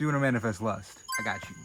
So you want to manifest lust. I got you.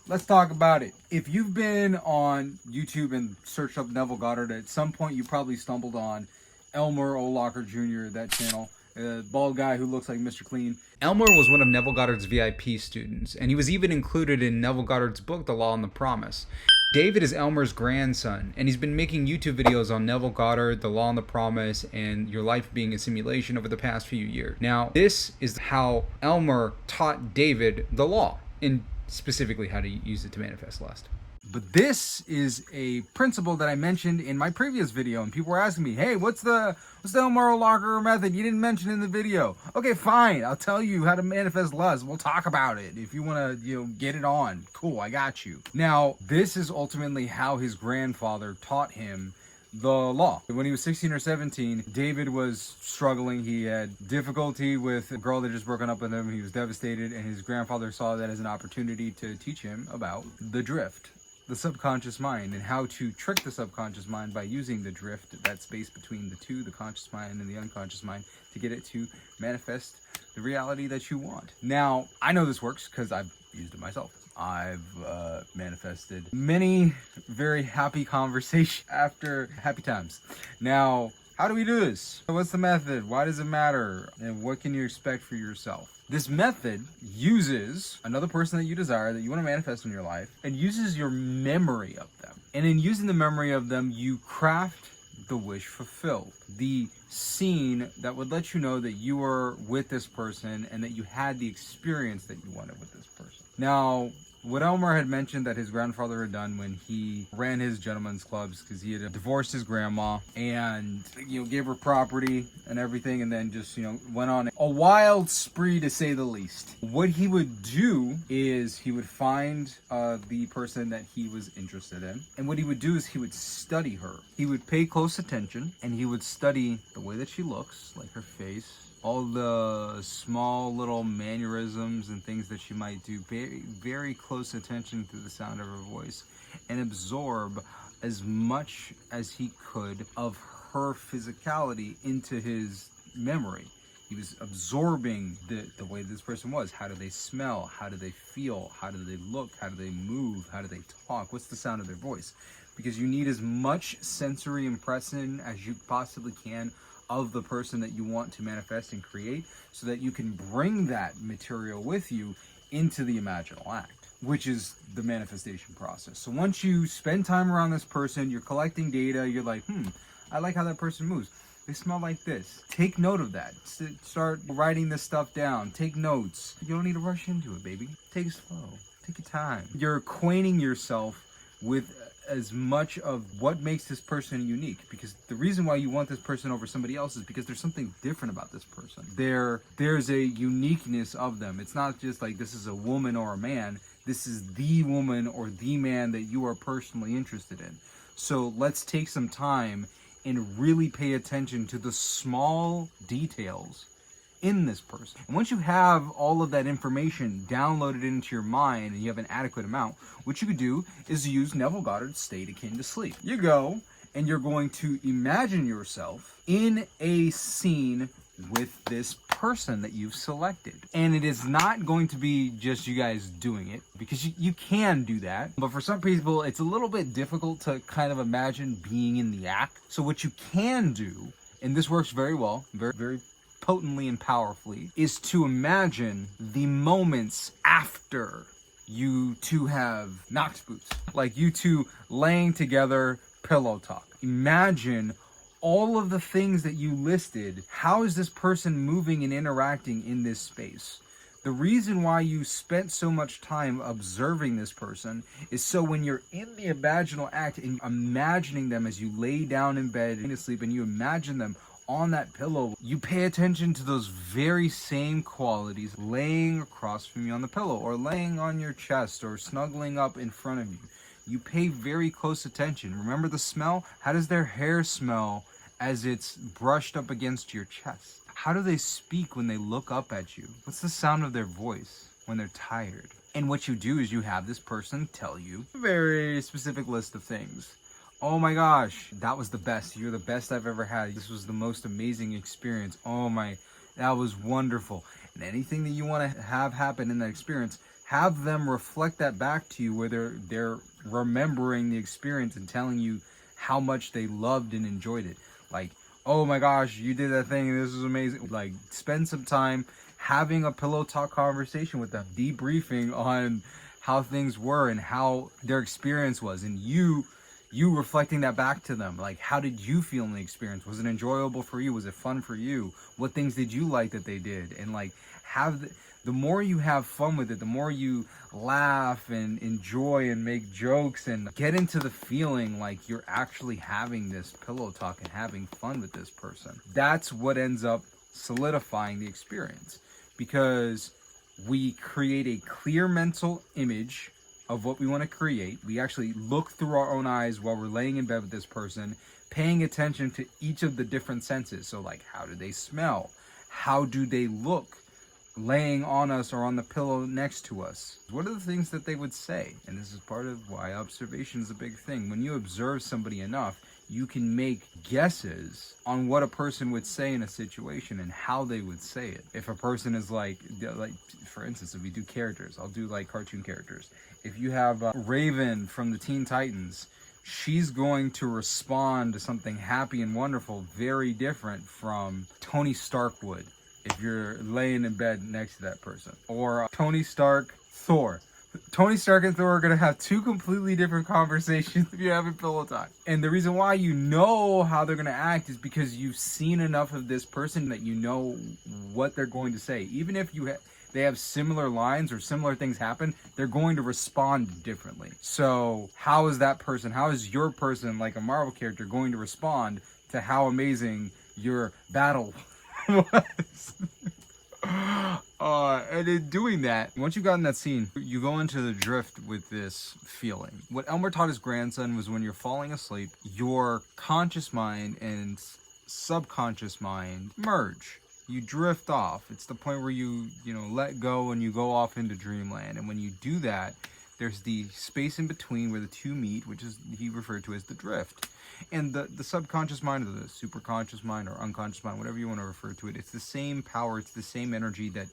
Let's talk about it. If you've been on YouTube and searched up Neville Goddard, at some point you probably stumbled on Elmer O Jr., that channel. A bald guy who looks like Mr. Clean. Elmer was one of Neville Goddard's VIP students, and he was even included in Neville Goddard's book, The Law and the Promise. David is Elmer's grandson, and he's been making YouTube videos on Neville Goddard, The Law and the Promise, and your life being a simulation over the past few years. Now, this is how Elmer taught David the law, and specifically how to use it to manifest lust. But this is a principle that I mentioned in my previous video, and people were asking me, hey, what's the Elmer O method? You didn't mention it in the video. Okay, fine. I'll tell you how to manifest lust. We'll talk about it. If you want to, get it on. Cool, I got you. Now, this is ultimately how his grandfather taught him the law. When he was 16 or 17, David was struggling. He had difficulty with a girl that had just broken up with him. He was devastated, and his grandfather saw that as an opportunity to teach him about the drift, the subconscious mind, and how to trick the subconscious mind by using the drift, that space between the two, the conscious mind and the unconscious mind, to get it to manifest the reality that you want. Now, I know this works because I've used it myself. I've manifested many very happy conversations after happy times. Now, how do we do this? What's the method? Why does it matter? And what can you expect for yourself? This method uses another person that you desire, that you want to manifest in your life, and uses your memory of them. And in using the memory of them, you craft the wish fulfilled. The scene that would let you know that you were with this person and that you had the experience that you wanted with this person. Now, what Elmer had mentioned that his grandfather had done when he ran his gentlemen's clubs, because he had divorced his grandma and gave her property and everything, and then just went on a wild spree, to say the least. What he would do is he would find the person that he was interested in, and what he would do is he would study her. He would pay close attention, and he would study the way that she looks, like her face, all the small little mannerisms and things that she might do. Very, very close attention to the sound of her voice, and absorb as much as he could of her physicality into his memory. He was absorbing the way this person was. How do they smell? How do they feel? How do they look? How do they move? How do they talk? What's the sound of their voice? Because you need as much sensory impression as you possibly can of the person that you want to manifest and create, so that you can bring that material with you into the imaginal act, which is the manifestation process. So once you spend time around this person, you're collecting data, you're like, I like how that person moves. They smell like this. Take note of that. Start writing this stuff down. Take notes. You don't need to rush into it, baby. Take it slow. Take your time. You're acquainting yourself with as much of what makes this person unique, because the reason why you want this person over somebody else is because there's something different about this person. There's a uniqueness of them. It's not just like this is a woman or a man. This is the woman or the man that you are personally interested in. So let's take some time and really pay attention to the small details in this person. And once you have all of that information downloaded into your mind and you have an adequate amount, what you could do is use Neville Goddard's state akin to sleep. You go and you're going to imagine yourself in a scene with this person that you've selected. And it is not going to be just you guys doing it, because you can do that. But for some people, it's a little bit difficult to kind of imagine being in the act. So what you can do, and this works very well, very, very potently and powerfully, is to imagine the moments after you two have knocked boots, like you two laying together, pillow talk. Imagine all of the things that you listed. How is this person moving and interacting in this space? The reason why you spent so much time observing this person is so when you're in the imaginal act and imagining them as you lay down in bed and sleep, and you imagine them on that pillow, you pay attention to those very same qualities laying across from you on the pillow, or laying on your chest, or snuggling up in front of you. You pay very close attention. Remember the smell? How does their hair smell as it's brushed up against your chest? How do they speak when they look up at you? What's the sound of their voice when they're tired? And what you do is you have this person tell you a very specific list of things. Oh my gosh, that was the best. You're the best I've ever had. This was the most amazing experience. Oh my, that was wonderful. and anything that you want to have happen in that experience, have them reflect that back to you, where they're remembering the experience and telling you how much they loved and enjoyed it. Like, oh my gosh, you did that thing, this was amazing. Like, spend some time having a pillow talk conversation with them, debriefing on how things were and how their experience was, and you reflecting that back to them. Like, how did you feel in the experience? Was it enjoyable for you? Was it fun for you? What things did you like that they did? And like, the more you have fun with it, the more you laugh and enjoy and make jokes and get into the feeling like you're actually having this pillow talk and having fun with this person. That's what ends up solidifying the experience, because we create a clear mental image of what we want to create. We actually look through our own eyes while we're laying in bed with this person, paying attention to each of the different senses. So like, how do they smell? How do they look laying on us or on the pillow next to us? What are the things that they would say? And this is part of why observation is a big thing. When you observe somebody enough, you can make guesses on what a person would say in a situation and how they would say it. If a person is like for instance, if we do characters, I'll do like cartoon characters. If you have Raven from the Teen Titans, she's going to respond to something happy and wonderful very different from Tony Stark would if you're laying in bed next to that person. Or Tony Stark, Thor. Tony Stark and Thor are going to have two completely different conversations if you're having pillow talk. And the reason why you know how they're going to act is because you've seen enough of this person that you know what they're going to say. Even if they have similar lines or similar things happen, they're going to respond differently. So how is your person, like a Marvel character, going to respond to how amazing your battle was? And in doing that, once you've gotten that scene, you go into the drift with this feeling. What Elmer taught his grandson was, when you're falling asleep, your conscious mind and subconscious mind merge. You drift off. It's the point where you let go and you go off into dreamland. And when you do that, there's the space in between where the two meet, which is he referred to as the drift. And the subconscious mind, or the superconscious mind, or unconscious mind, whatever you want to refer to it, it's the same power, it's the same energy that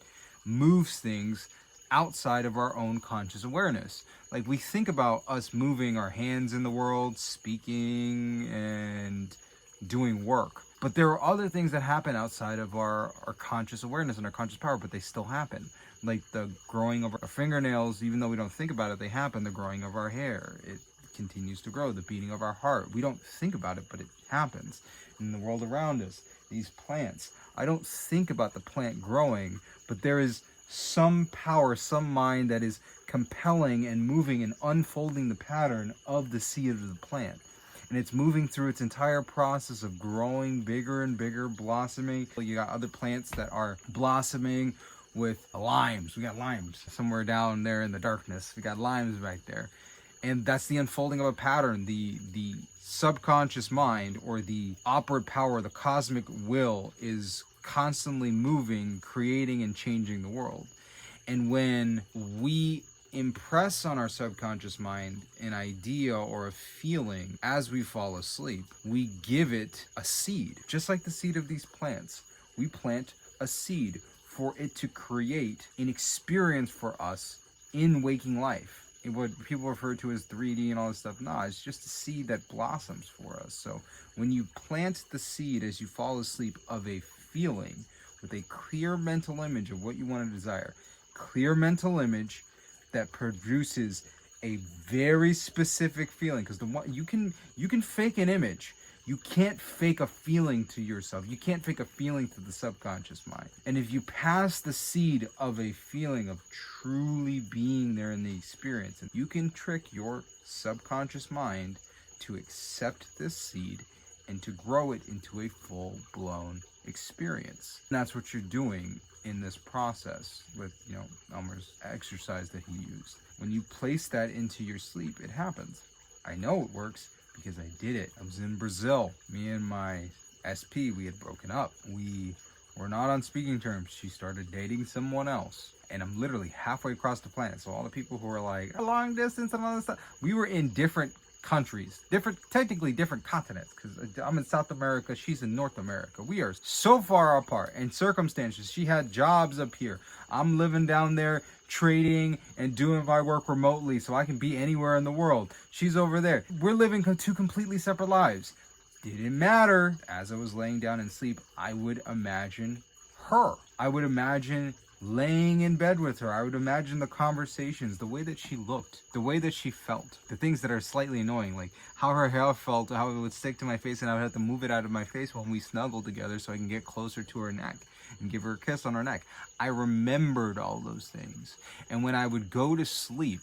moves things outside of our own conscious awareness. Like, we think about us moving our hands in the world, speaking, and doing work. But there are other things that happen outside of our conscious awareness and our conscious power, but they still happen. Like the growing of our fingernails, even though we don't think about it, they happen. The growing of our hair, it continues to grow. The beating of our heart, we don't think about it, but it happens. In the world around us, these plants, I don't think about the plant growing, but there is some power, some mind that is compelling and moving and unfolding the pattern of the seed of the plant. And it's moving through its entire process of growing bigger and bigger, blossoming. You got other plants that are blossoming with limes. We got limes somewhere down there in the darkness. We got limes back there. And that's the unfolding of a pattern. The subconscious mind, or the operant power, the cosmic will, is constantly moving, creating, and changing the world. And when we impress on our subconscious mind an idea or a feeling as we fall asleep, we give it a seed. Just like the seed of these plants, we plant a seed for it to create an experience for us in waking life. What people refer to as 3D and all this stuff, it's just a seed that blossoms for us. So when you plant the seed as you fall asleep of a feeling with a clear mental image of what you want to desire, clear mental image that produces a very specific feeling, because you can fake an image. You can't fake a feeling to yourself. You can't fake a feeling to the subconscious mind. And if you pass the seed of a feeling of truly being there in the experience, you can trick your subconscious mind to accept this seed and to grow it into a full-blown experience. And that's what you're doing in this process with, Elmer's exercise that he used. When you place that into your sleep, it happens. I know it works because I did it. I was in Brazil. Me and my SP, we had broken up. We were not on speaking terms. She started dating someone else. And I'm literally halfway across the planet. So all the people who are like, long distance and all this stuff, we were in different countries, technically different continents, because I'm in South America, she's in North America. We are so far apart in circumstances. She had jobs up here. I'm living down there trading and doing my work remotely so I can be anywhere in the world. She's over there. We're living two completely separate lives. Didn't matter. As I was laying down in sleep, I would imagine her. I would imagine laying in bed with her. I would imagine the conversations, the way that she looked, the way that she felt, the things that are slightly annoying, like how her hair felt, how it would stick to my face, and I would have to move it out of my face when we snuggled together so I can get closer to her neck and give her a kiss on her neck. I remembered all those things. And when I would go to sleep,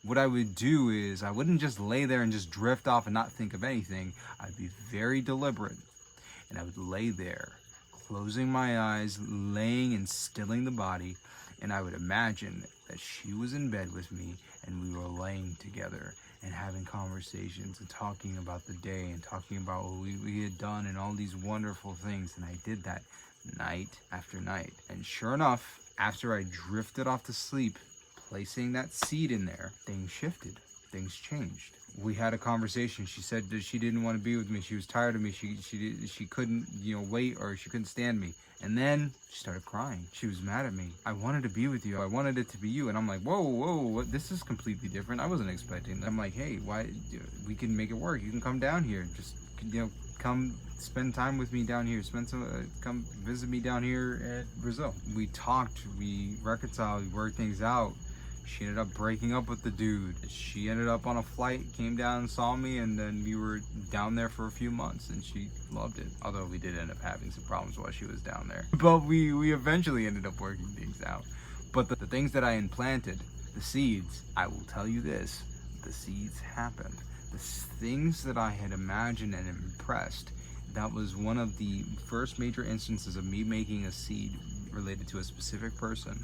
what I would do is I wouldn't just lay there and just drift off and not think of anything. I'd be very deliberate, and I would lay there, closing my eyes, laying and stilling the body, and I would imagine that she was in bed with me and we were laying together and having conversations and talking about the day and talking about what we had done and all these wonderful things. And I did that night after night. And sure enough, after I drifted off to sleep, placing that seed in there, things shifted, things changed. We had a conversation. She said that she didn't want to be with me. She was tired of me. She couldn't, wait, or she couldn't stand me. And then she started crying. She was mad at me. I wanted to be with you. I wanted it to be you. And I'm like, whoa, what? This is completely different. I wasn't expecting that. I'm like, hey, why? We can make it work. You can come down here. Just, come spend time with me down here. Come visit me down here at Brazil. We talked. We reconciled. We worked things out. She ended up breaking up with the dude. She ended up on a flight, came down and saw me, and then we were down there for a few months, and she loved it. Although we did end up having some problems while she was down there. But we eventually ended up working things out. But the things that I implanted, the seeds, I will tell you this, the seeds happened. The things that I had imagined and impressed, that was one of the first major instances of me making a seed related to a specific person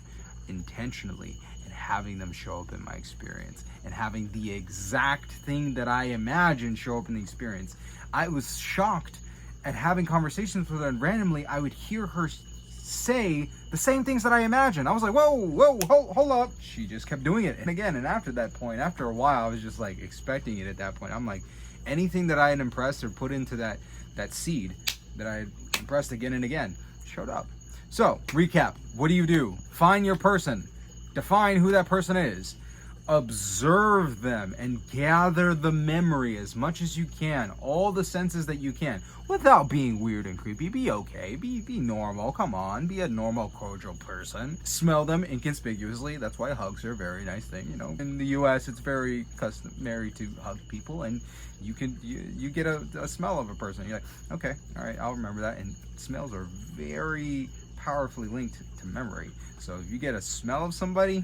intentionally, and having them show up in my experience, and having the exact thing that I imagined show up in the experience. I was shocked at having conversations with her, and randomly I would hear her say the same things that I imagined. I was like, whoa, hold up. She just kept doing it. And again, and after that point, after a while, I was just like expecting it at that point. I'm like, anything that I had impressed or put into that seed that I had impressed again and again showed up. So, recap. What do? Find your person. Define who that person is. Observe them and gather the memory as much as you can. All the senses that you can. Without being weird and creepy. Be okay. Be normal. Come on. Be a normal, cordial person. Smell them inconspicuously. That's why hugs are a very nice thing. In the US, it's very customary to hug people, and you get a smell of a person. You're like, okay, all right, I'll remember that. And smells are very powerfully linked to memory. So if you get a smell of somebody,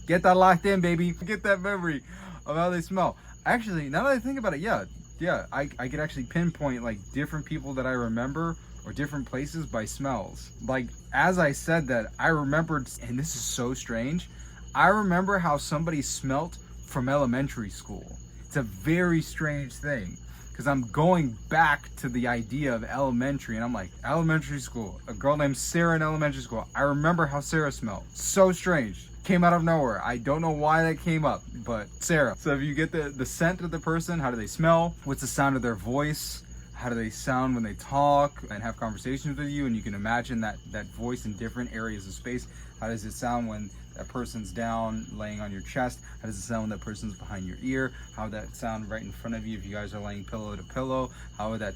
get that locked in, baby. Get that memory of how they smell. Actually, now that I think about it, yeah, I could actually pinpoint like different people that I remember or different places by smells. Like, as I said that, I remembered, and this is so strange, I remember how somebody smelt from elementary school. It's a very strange thing, because I'm going back to the idea of elementary, and I'm like, elementary school, a girl named Sarah in elementary school. I remember how Sarah smelled. So strange. Came out of nowhere. I don't know why that came up, but Sarah. So if you get the scent of the person, how do they smell? What's the sound of their voice? How do they sound when they talk and have conversations with you? And you can imagine that voice in different areas of space. How does it sound when that person's down laying on your chest? How does it sound when that person's behind your ear? How would that sound right in front of you if you guys are laying pillow to pillow? How would that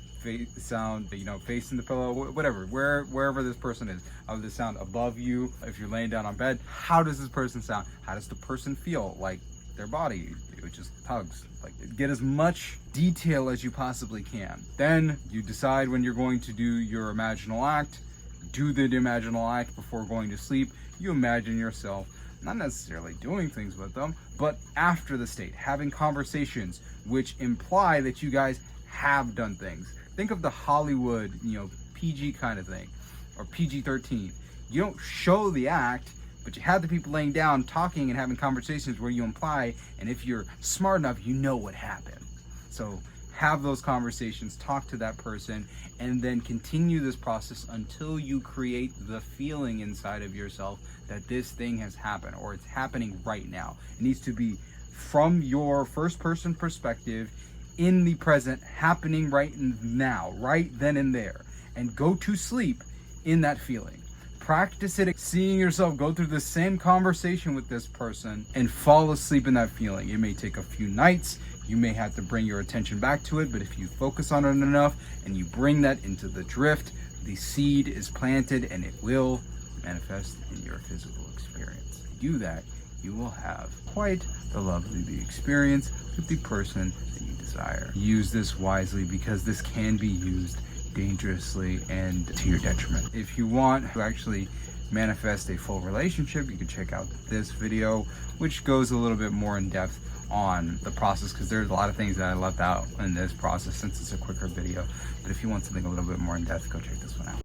sound, facing the pillow? Whatever, wherever this person is. How would it sound above you if you're laying down on bed? How does this person sound? How does the person feel? Like their body, it just tugs. Like, get as much detail as you possibly can. Then you decide when you're going to do your imaginal act. Do the imaginal act before going to sleep. You imagine yourself not necessarily doing things with them, but after the state, having conversations which imply that you guys have done things. Think of the Hollywood, PG kind of thing, or PG-13. You don't show the act, but you have the people laying down, talking and having conversations where you imply, and if you're smart enough, you know what happened. So have those conversations, talk to that person, and then continue this process until you create the feeling inside of yourself that this thing has happened, or it's happening right now. It needs to be from your first person perspective, in the present, happening right now, right then and there. And go to sleep in that feeling. Practice it, seeing yourself go through the same conversation with this person and fall asleep in that feeling. It may take a few nights. You may have to bring your attention back to it, but if you focus on it enough and you bring that into the drift, the seed is planted and it will manifest in your physical experience. If you do that, you will have quite the lovely experience with the person that you desire. Use this wisely, because this can be used dangerously and to your detriment. If you want to actually manifest a full relationship, you can check out this video, which goes a little bit more in depth on the process, because there's a lot of things that I left out in this process since it's a quicker video. But if you want something a little bit more in depth, go check this one out.